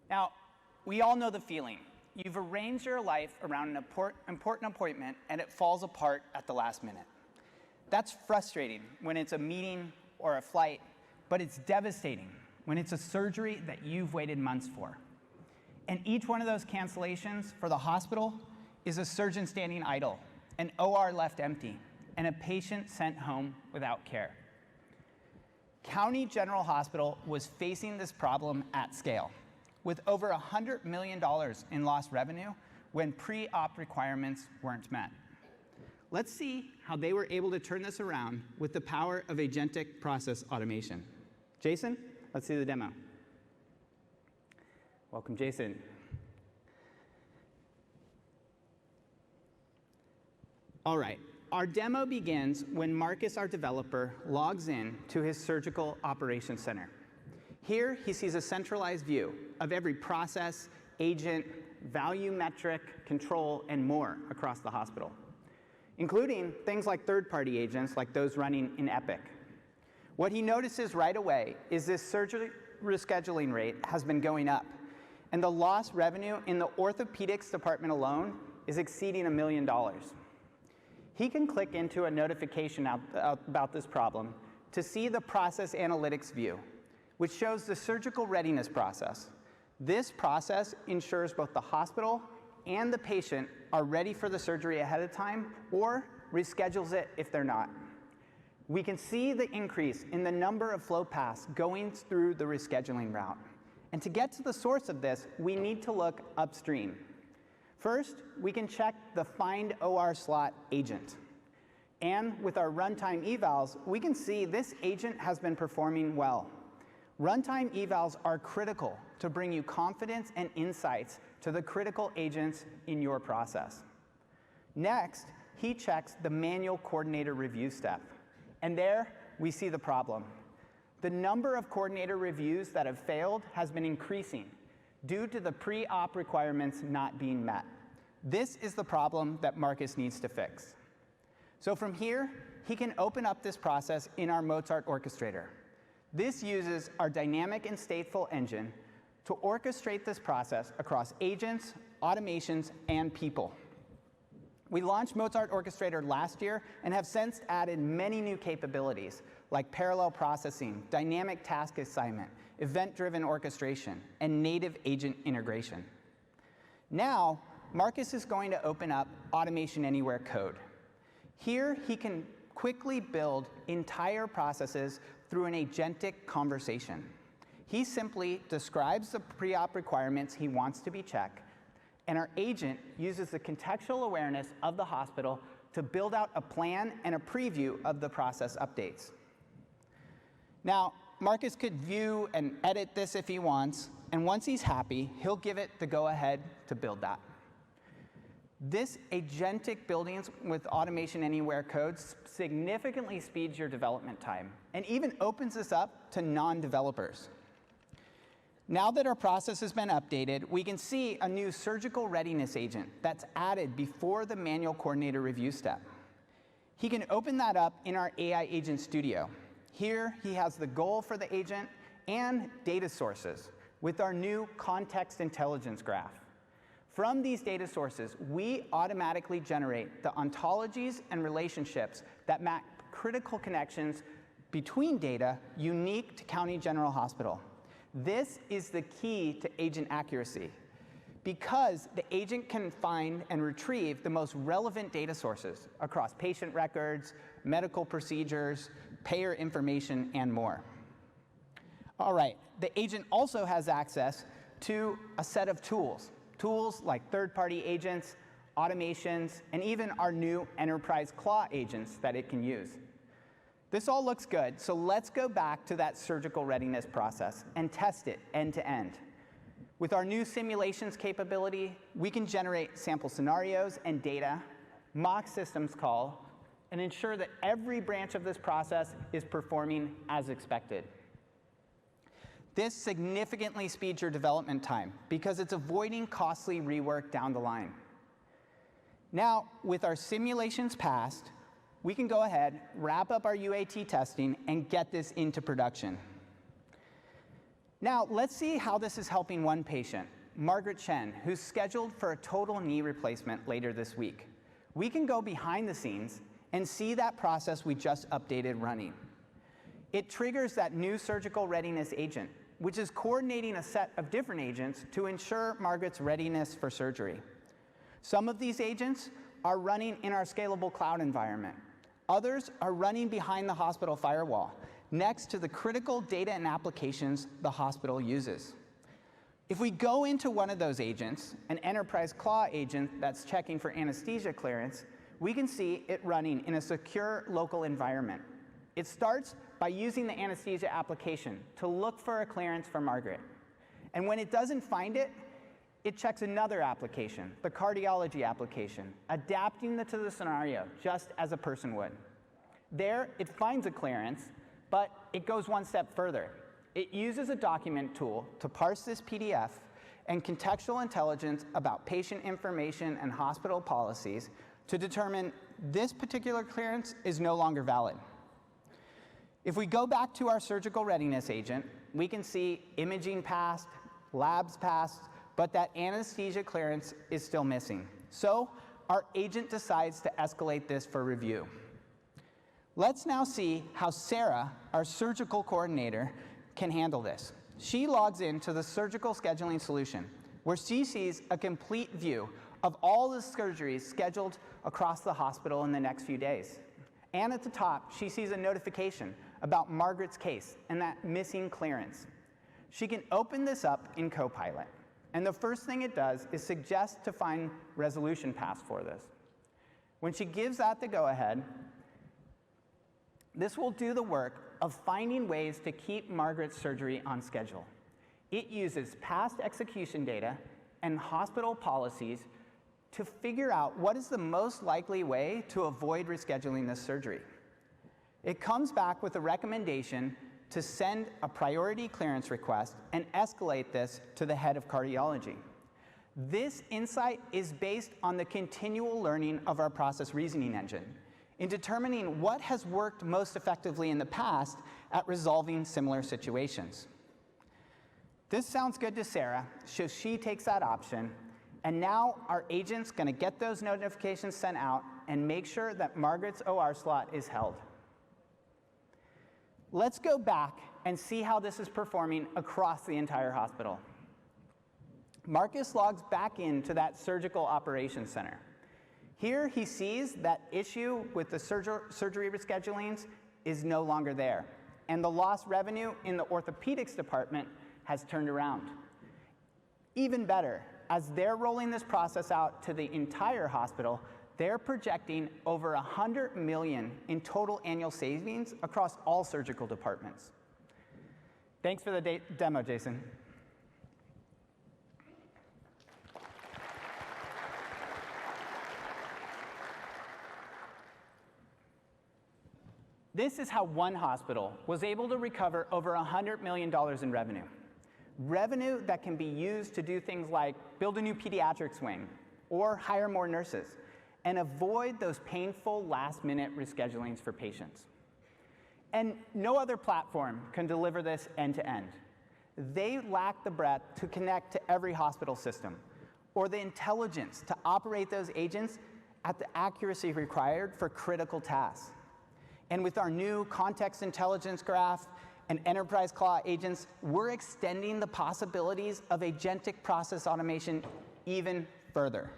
Now, we all know the feeling. You've arranged your life around an important appointment and it falls apart at the last minute. That's frustrating when it's a meeting or a flight, but it's devastating when it's a surgery that you've waited months for. And each one of those cancellations for the hospital is a surgeon standing idle, an OR left empty, and a patient sent home without care. County General Hospital was facing this problem at scale, with over $100 million in lost revenue when pre-op requirements weren't met. Let's see how they were able to turn this around with the power of agentic process automation. Jason, let's see the demo. Welcome, Jason. All right, our demo begins when Marcus, our developer, logs in to his surgical operations center. Here, he sees a centralized view of every process, agent, value metric, control, and more across the hospital, including things like third-party agents like those running in Epic. What he notices right away is this surgery rescheduling rate has been going up, and the lost revenue in the orthopedics department alone is exceeding $1 million. He can click into a notification about this problem to see the process analytics view, which shows the surgical readiness process. This process ensures both the hospital and the patient are ready for the surgery ahead of time or reschedules it if they're not. We can see the increase in the number of flow paths going through the rescheduling route. And to get to the source of this, we need to look upstream. First, we can check the Find OR Slot agent. And with our runtime evals, we can see this agent has been performing well. Runtime evals are critical to bring you confidence and insights to the critical agents in your process. Next, he checks the manual coordinator review step. And there, we see the problem. The number of coordinator reviews that have failed has been increasing due to the pre-op requirements not being met. This is the problem that Marcus needs to fix. So from here, he can open up this process in our Mozart Orchestrator. This uses our dynamic and stateful engine to orchestrate this process across agents, automations, and people. We launched Mozart Orchestrator last year and have since added many new capabilities like parallel processing, dynamic task assignment, event-driven orchestration, and native agent integration. Now, Marcus is going to open up Automation Anywhere code. Here, he can quickly build entire processes through an agentic conversation. He simply describes the pre-op requirements he wants to be checked, and our agent uses the contextual awareness of the hospital to build out a plan and a preview of the process updates. Now, Marcus could view and edit this if he wants, and once he's happy, he'll give it the go-ahead to build that. This agentic building with Automation Anywhere codes significantly speeds your development time and even opens this up to non-developers. Now that our process has been updated, we can see a new surgical readiness agent that's added before the manual coordinator review step. He can open that up in our AI Agent Studio. Here, he has the goal for the agent and data sources with our new context intelligence graph. From these data sources, we automatically generate the ontologies and relationships that map critical connections between data unique to County General Hospital. This is the key to agent accuracy, because the agent can find and retrieve the most relevant data sources across patient records, medical procedures, payer information, and more. All right, the agent also has access to a set of tools like third-party agents, automations, and even our new EnterpriseClaw agents that it can use. This all looks good, so let's go back to that surgical readiness process and test it end to end. With our new simulations capability, we can generate sample scenarios and data, mock systems call, and ensure that every branch of this process is performing as expected. This significantly speeds your development time because it's avoiding costly rework down the line. Now, with our simulations passed, we can go ahead, wrap up our UAT testing, and get this into production. Now, let's see how this is helping one patient, Margaret Chen, who's scheduled for a total knee replacement later this week. We can go behind the scenes and see that process we just updated running. It triggers that new surgical readiness agent, which is coordinating a set of different agents to ensure Margaret's readiness for surgery. Some of these agents are running in our scalable cloud environment. Others are running behind the hospital firewall, next to the critical data and applications the hospital uses. If we go into one of those agents, an EnterpriseClaw agent that's checking for anesthesia clearance, we can see it running in a secure local environment. It starts by using the anesthesia application to look for a clearance for Margaret. And when it doesn't find it, it checks another application, the cardiology application, adapting it to the scenario just as a person would. There, it finds a clearance, but it goes one step further. It uses a document tool to parse this PDF and contextual intelligence about patient information and hospital policies to determine this particular clearance is no longer valid. If we go back to our surgical readiness agent, we can see imaging passed, labs passed, but that anesthesia clearance is still missing. So our agent decides to escalate this for review. Let's now see how Sarah, our surgical coordinator, can handle this. She logs into the surgical scheduling solution, where she sees a complete view of all the surgeries scheduled across the hospital in the next few days. And at the top, she sees a notification about Margaret's case and that missing clearance. She can open this up in Copilot, and the first thing it does is suggest to find resolution paths for this. When she gives that the go-ahead, this will do the work of finding ways to keep Margaret's surgery on schedule. It uses past execution data and hospital policies to figure out what is the most likely way to avoid rescheduling this surgery. It comes back with a recommendation to send a priority clearance request and escalate this to the head of cardiology. This insight is based on the continual learning of our process reasoning engine in determining what has worked most effectively in the past at resolving similar situations. This sounds good to Sarah, so she takes that option, and now our agent's gonna get those notifications sent out and make sure that Margaret's OR slot is held. Let's go back and see how this is performing across the entire hospital. Marcus logs back into that surgical operations center. Here he sees that issue with the surgery reschedulings is no longer there, and the lost revenue in the orthopedics department has turned around. Even better, as they're rolling this process out to the entire hospital, they're projecting over $100 million in total annual savings across all surgical departments. Thanks for the demo, Jason. This is how one hospital was able to recover over $100 million in revenue. Revenue that can be used to do things like build a new pediatrics wing or hire more nurses and avoid those painful last-minute reschedulings for patients. And no other platform can deliver this end-to-end. They lack the breadth to connect to every hospital system or the intelligence to operate those agents at the accuracy required for critical tasks. And with our new context intelligence graph and EnterpriseClaw agents, we're extending the possibilities of agentic process automation even further.